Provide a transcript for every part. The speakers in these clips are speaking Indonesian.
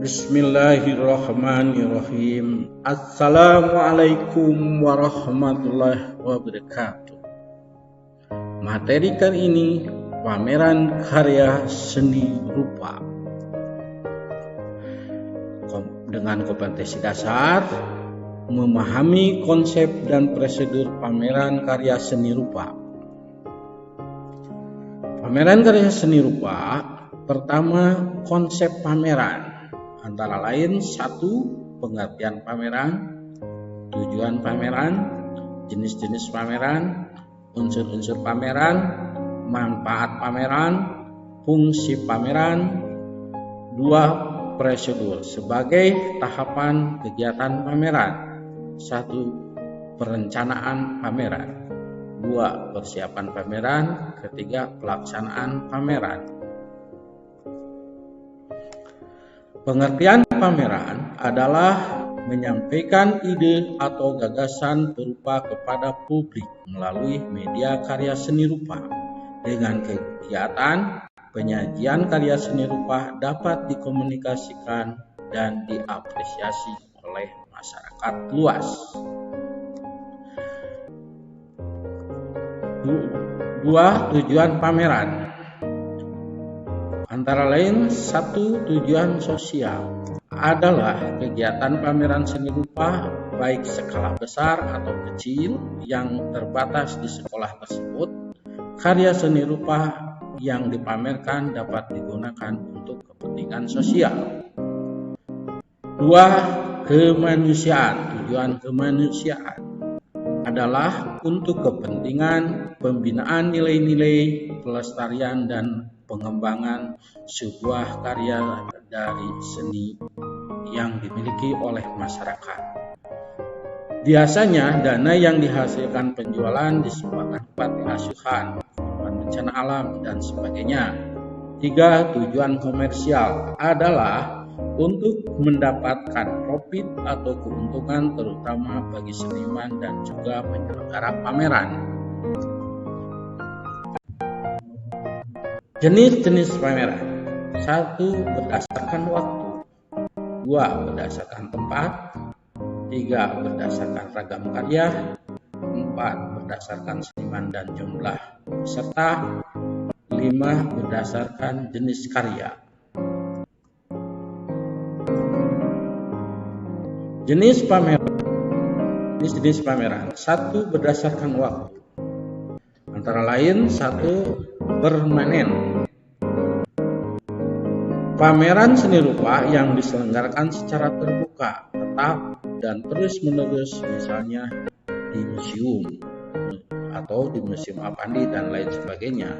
Bismillahirrahmanirrahim. Assalamualaikum warahmatullahi wabarakatuh. Materi kali ini pameran karya seni rupa dengan kompetensi dasar memahami konsep dan prosedur pameran karya seni rupa. Pameran karya seni rupa, pertama, konsep pameran. Antara lain, 1. Pengertian pameran, tujuan pameran, jenis-jenis pameran, unsur-unsur pameran, manfaat pameran, fungsi pameran. 2. Prosedur sebagai tahapan kegiatan pameran. 1. Perencanaan pameran. 2. Persiapan pameran. 3. Pelaksanaan pameran. Pengertian pameran adalah menyampaikan ide atau gagasan berupa kepada publik melalui media karya seni rupa. Dengan kegiatan penyajian karya seni rupa dapat dikomunikasikan dan diapresiasi oleh masyarakat luas. 2. Tujuan pameran. Antara lain, 1. Tujuan sosial adalah kegiatan pameran seni rupa baik skala besar atau kecil yang terbatas di sekolah tersebut. Karya seni rupa yang dipamerkan dapat digunakan untuk kepentingan sosial. 2. Kemanusiaan. Tujuan kemanusiaan adalah untuk kepentingan pembinaan nilai-nilai, pelestarian dan pengembangan sebuah karya dari seni yang dimiliki oleh masyarakat. Biasanya dana yang dihasilkan penjualan disumbangkan ke panti asuhan, korban bencana alam, dan sebagainya. 3. Tujuan komersial adalah untuk mendapatkan profit atau keuntungan terutama bagi seniman dan juga penyelenggara pameran. Jenis-jenis pameran. 1. Berdasarkan waktu. 2. Berdasarkan tempat. 3. Berdasarkan ragam karya. 4. Berdasarkan seniman dan jumlah peserta. 5. Berdasarkan jenis karya. Jenis pameran. 1. Berdasarkan waktu. Antara lain, 1. Permanen. Pameran seni rupa yang diselenggarakan secara terbuka, tetap, dan terus-menerus, misalnya di museum atau di Museum Apandi dan lain sebagainya.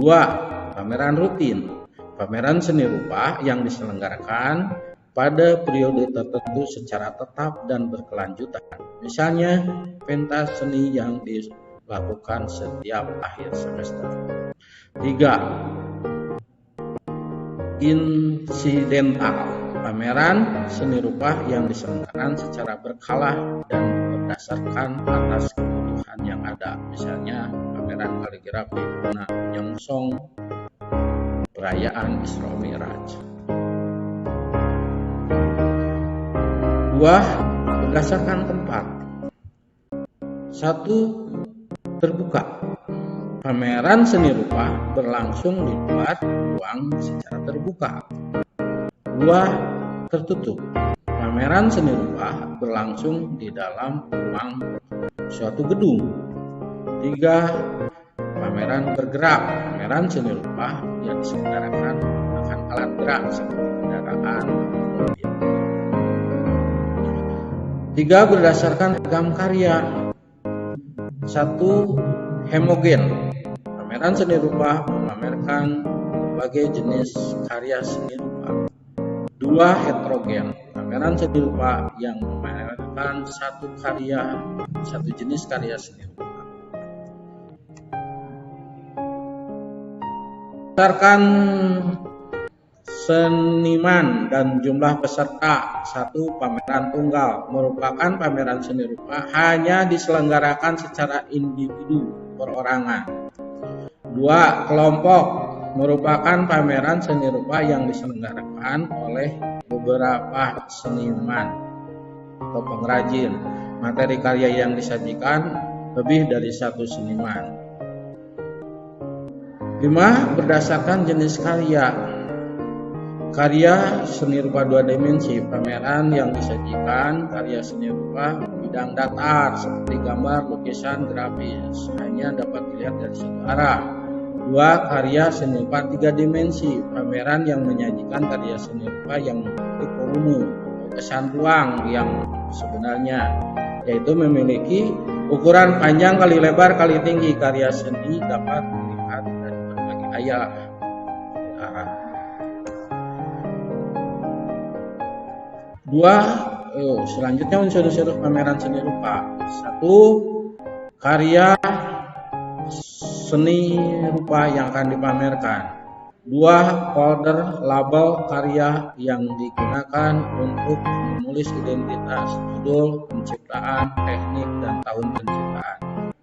2. Pameran rutin. Pameran seni rupa yang diselenggarakan pada periode tertentu secara tetap dan berkelanjutan. Misalnya, pentas seni yang dilakukan setiap akhir semester. 3. Insidental. Pameran seni rupa yang diselenggarakan secara berkala dan berdasarkan atas kebutuhan yang ada. Misalnya, pameran kaligrafi guna menyongsong perayaan Isra Mi'raj. 2. Berdasarkan tempat. 1. Terbuka. Pameran seni rupa berlangsung di luar ruang secara terbuka. 2. Tertutup. Pameran seni rupa berlangsung di dalam ruang suatu gedung. 3. Pameran bergerak. Pameran seni rupa yang diselenggarakan menggunakan alat gerak seperti kendaraan. 3. Berdasarkan ragam karya. 1. Homogen. Pameran seni rupa memamerkan berbagai jenis karya seni rupa. 2. Heterogen. Pameran seni rupa yang memamerkan satu jenis karya seni rupa. Berdasarkan seniman dan jumlah peserta. 1. Pameran tunggal merupakan pameran seni rupa hanya diselenggarakan secara individu perorangan. 2. Kelompok. merupakan pameran seni rupa yang diselenggarakan oleh beberapa seniman atau pengrajin. Materi karya yang disajikan lebih dari satu seniman. 5. Berdasarkan jenis karya. Karya seni rupa 2 dimensi, pameran yang disajikan karya seni rupa bidang datar seperti gambar, lukisan, grafis, hanya dapat dilihat dari satu arah. 2. Karya seni rupa 3 dimensi, pameran yang menyajikan karya seni rupa yang memiliki volume atau kesan ruang yang sebenarnya, yaitu memiliki ukuran panjang kali lebar kali tinggi. Karya seni dapat dilihat dari berbagai arah. Selanjutnya unsur-unsur pameran seni rupa. 1. Karya seni rupa yang akan dipamerkan. 2. Folder label karya yang digunakan untuk menulis identitas, judul, penciptaan, teknik, dan tahun penciptaan.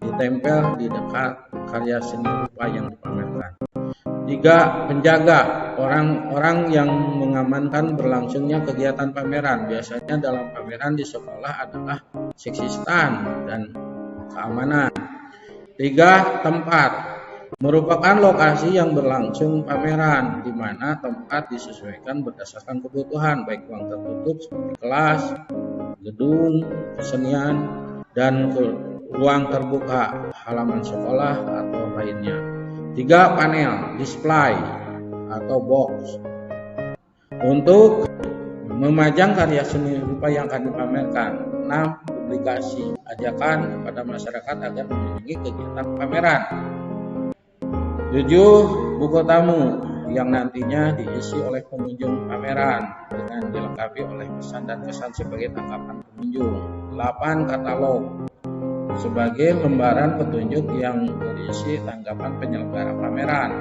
Ditempel di dekat karya seni rupa yang dipamerkan. 3. Penjaga, orang-orang yang mengamankan berlangsungnya kegiatan pameran. Biasanya dalam pameran di sekolah adalah seksi stand dan keamanan. 3. Tempat, merupakan lokasi yang berlangsung pameran, di mana tempat disesuaikan berdasarkan kebutuhan, baik ruang tertutup seperti kelas, gedung kesenian, dan ruang terbuka, halaman sekolah atau lainnya. 3. Panel, display atau box, untuk memajang karya seni rupa yang akan dipamerkan. 6. Publikasi, ajakan kepada masyarakat agar mengunjungi kegiatan pameran. 7. Buku tamu yang nantinya diisi oleh pengunjung pameran dengan dilengkapi oleh pesan dan kesan sebagai tanggapan pengunjung. 8. Katalog, sebagai lembaran petunjuk yang berisi tanggapan penyelenggara pameran.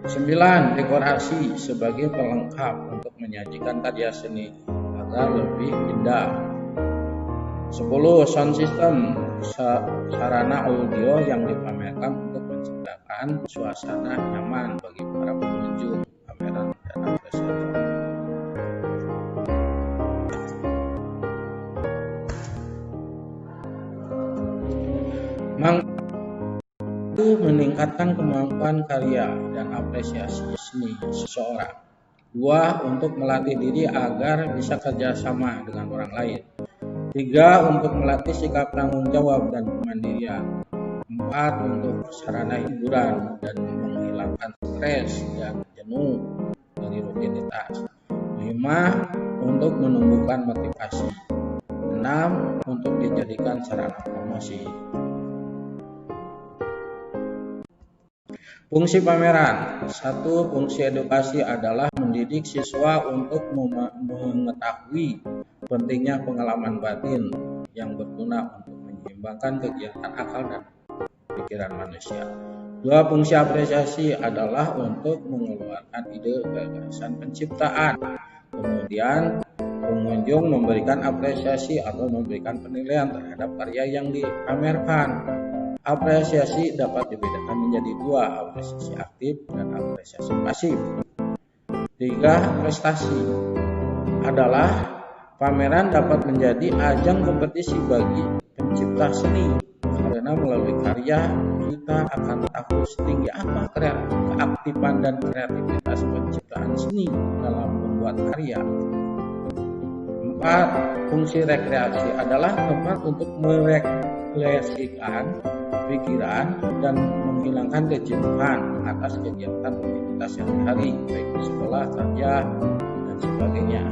9. Dekorasi, sebagai pelengkap untuk menyajikan karya seni agar lebih indah. 10. Sound system, sarana audio yang dipamerkan untuk menciptakan suasana nyaman bagi para pengunjung pameran dan apresiator. Meningkatkan kemampuan karya dan apresiasi seni seseorang. 2. Untuk melatih diri agar bisa kerjasama dengan orang lain. 3. Untuk melatih sikap tanggung jawab dan kemandirian. 4. Untuk sarana hiburan dan menghilangkan stres dan jenuh dari rutinitas. 5. Untuk menumbuhkan motivasi. 6. Untuk dijadikan sarana promosi. Fungsi pameran. 1. Fungsi edukasi adalah mendidik siswa untuk mengetahui pentingnya pengalaman batin yang berguna untuk menyeimbangkan kegiatan akal dan pikiran manusia. 2. Fungsi apresiasi adalah untuk mengeluarkan ide gagasan penciptaan. Kemudian pengunjung memberikan apresiasi atau memberikan penilaian terhadap karya yang dipamerkan. Apresiasi dapat dibedakan menjadi 2, apresiasi aktif dan apresiasi pasif. 3. Prestasi adalah pameran dapat menjadi ajang kompetisi bagi pencipta seni, karena melalui karya kita akan tahu setinggi apa keaktifan dan kreativitas penciptaan seni dalam membuat karya. 4. Fungsi rekreasi adalah tempat untuk merefleksikan pikiran dan menghilangkan kejenuhan atas kegiatan aktivitas sehari-hari, baik di sekolah, kerja, dan sebagainya,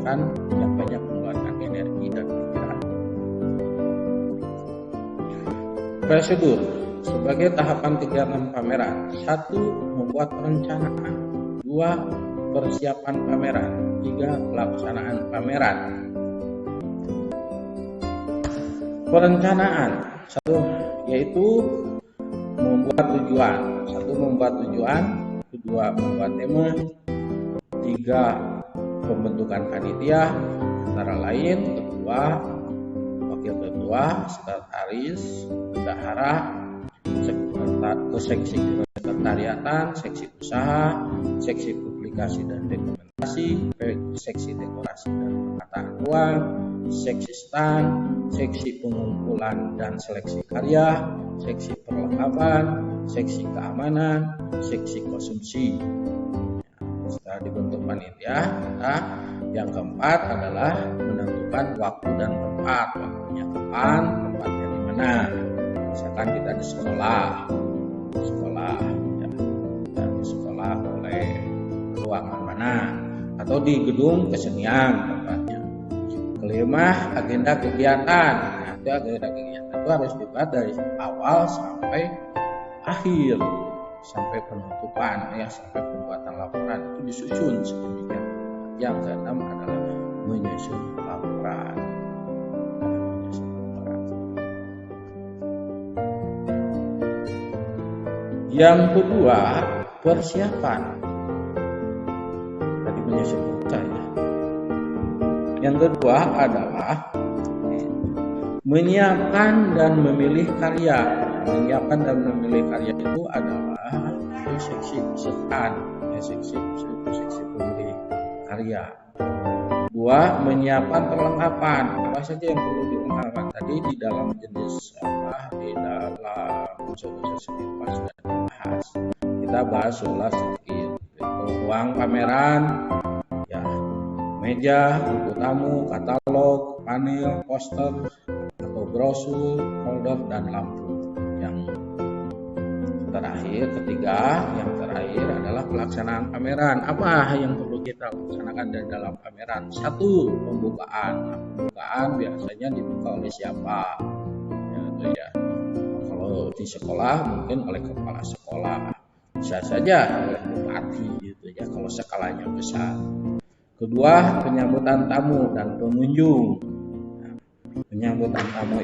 yang banyak mengeluarkan energi dan pikiran. Prosedur sebagai tahapan kegiatan pameran. 1. Membuat perencanaan. 2. Persiapan pameran. 3. Pelaksanaan pameran. Perencanaan. 1. Yaitu membuat tujuan. 1. Membuat tujuan. 2. Membuat tema. 3. Pembentukan panitia, antara lain ketua, wakil ketua, sekretaris, bendahara, sekretaris ke seksi kesekretariatan, seksi usaha, seksi publikasi dan dokumentasi, seksi dekorasi dan penataan ruang, seksi stand, seksi pengumpulan dan seleksi karya, seksi perlengkapan, seksi keamanan, seksi konsumsi. Setelah dibentuk panitia, yang keempat adalah menentukan waktu dan tempat. Waktunya kapan, tempatnya di mana. Misalkan kita di sekolah ya, di sekolah boleh ruangan mana, atau di gedung kesenian tempatnya. Kelima, agenda kegiatan. Nah, itu agenda kegiatan itu harus dibuat dari awal sampai akhir, sampai penutupan ya, sampai pembuatan laporan itu disusun sedemikian. Yang keenam adalah menyusun laporan. Yang kedua, persiapan. Tadi menyusun saja. Yang kedua adalah menyiapkan dan memilih karya. Menyiapkan dan memilih karya itu adalah seksi stand, seksi pemilih karya. Dua, menyiapkan perlengkapan. Apa saja yang perlu dilengkapi tadi di dalam jenis di dalam unsur-unsur seni rupa sudah dibahas. Kita bahas ulas sedikit. Ruang pameran, ya, meja, buku tamu, katalog, panel, poster atau brosur, folder dan lampu. Yang terakhir adalah pelaksanaan pameran. Apa yang perlu kita laksanakan dari dalam pameran? Satu, pembukaan. Pembukaan biasanya dibuka oleh siapa? Ya. Kalau di sekolah mungkin oleh kepala sekolah, bisa saja oleh bupati gitu ya kalau skalanya besar. Kedua, penyambutan tamu dan pengunjung. Nah, penyambutan tamu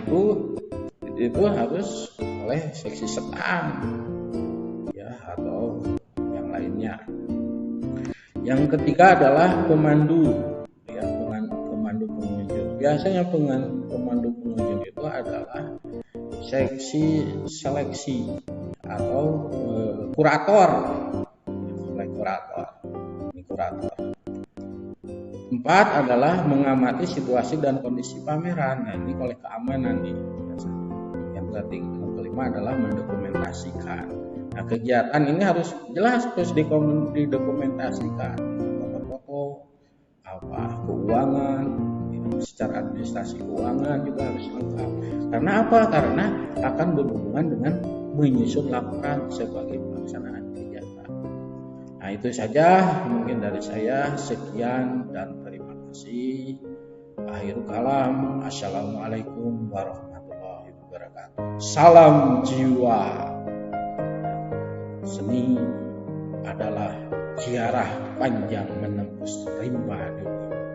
itu harus oleh seksi stand ya atau yang lainnya. Yang ketiga adalah pemandu ya, pemandu pengunjung. Biasanya pemandu pengunjung itu adalah seksi seleksi atau kurator. Empat adalah mengamati situasi dan kondisi pameran. Nah, ini oleh keamanan nih. Yang kelima adalah mendokumentasikan. Nah, kegiatan ini harus jelas terus didokumentasikan. Foto-foto, keuangan, secara administrasi keuangan juga harus lengkap. Karena apa? Karena akan berhubungan dengan menyusun laporan sebagai pelaksanaan kegiatan. Nah, itu saja mungkin dari saya. Sekian dan terima kasih. Akhirul kalam. Assalamualaikum warahmatullahi wabarakatuh. Salam jiwa. Seni adalah ziarah panjang menembus rimba dunia.